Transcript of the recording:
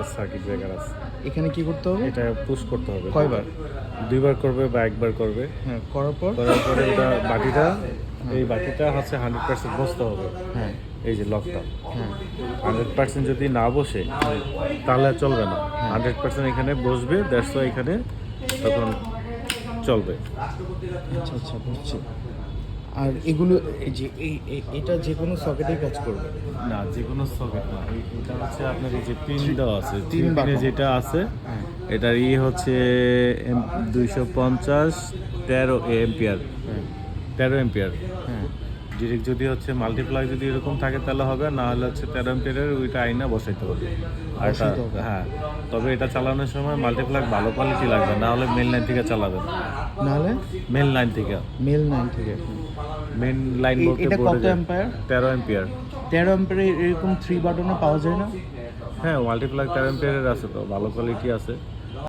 একটা circuit breaker আছে। এখানে কি করতে হবে? এটা পুশ করতে হবে। কয়বার? 2বার করবে বা 1বার করবে। হ্যাঁ, করার পর করার পরে ওটা বাটিটা এই বাটিটা হচ্ছে 100% বসতে হবে। হ্যাঁ এই যে লকটা হ্যাঁ 100% যদি না বসে তাহলে আর চলবে না। 100% এখানে বসবে, দ্যাটস ওয়াই এখানে তখন চলবে। আচ্ছা আচ্ছা, বুঝছি। আর এগুলো এই যে এটা যে কোনো সকেটেই কাজ করবে? না, যে কোনো সকেট না, এটা হচ্ছে আপনার এই যে পিন দেওয়া আছে, তিন থ্রি পিনে বাটন। যেটা আছে হ্যাঁ এটার হচ্ছে 250 13 এম্পিয়ার। হ্যাঁ 13 এম্পিয়ার হ্যাঁ ডিরেক্ট যদি হচ্ছে মাল্টিপ্লাই যদি এরকম থাকে তাহলে হবে, না হলে হচ্ছে 13 এম্পিয়ারের ওইটা আইনা বসাইতে হবে। আর এটা বসাইতে হবে। হ্যাঁ, তবে এটা চালানোর সময় মাল্টিপ্লাই ভালো কোয়ালিটি লাগবে, না হলে মেন লাইন থেকে চালাবেন। নাহলে মেন লাইন থেকে, মেল 9 থেকে। মেন লাইন বলতে এটা বোর্ডে কত যায় অ্যাম্পায়ার? 13 এম্পিয়ার। 13 অ্যাম্পিয়ার এরকম 3 বাটনে পাওয়া যায় না? হ্যাঁ, মাল্টিপ্লাই 13 এম্পিয়ারের আছে, তো ভালো কোয়ালিটি আছে।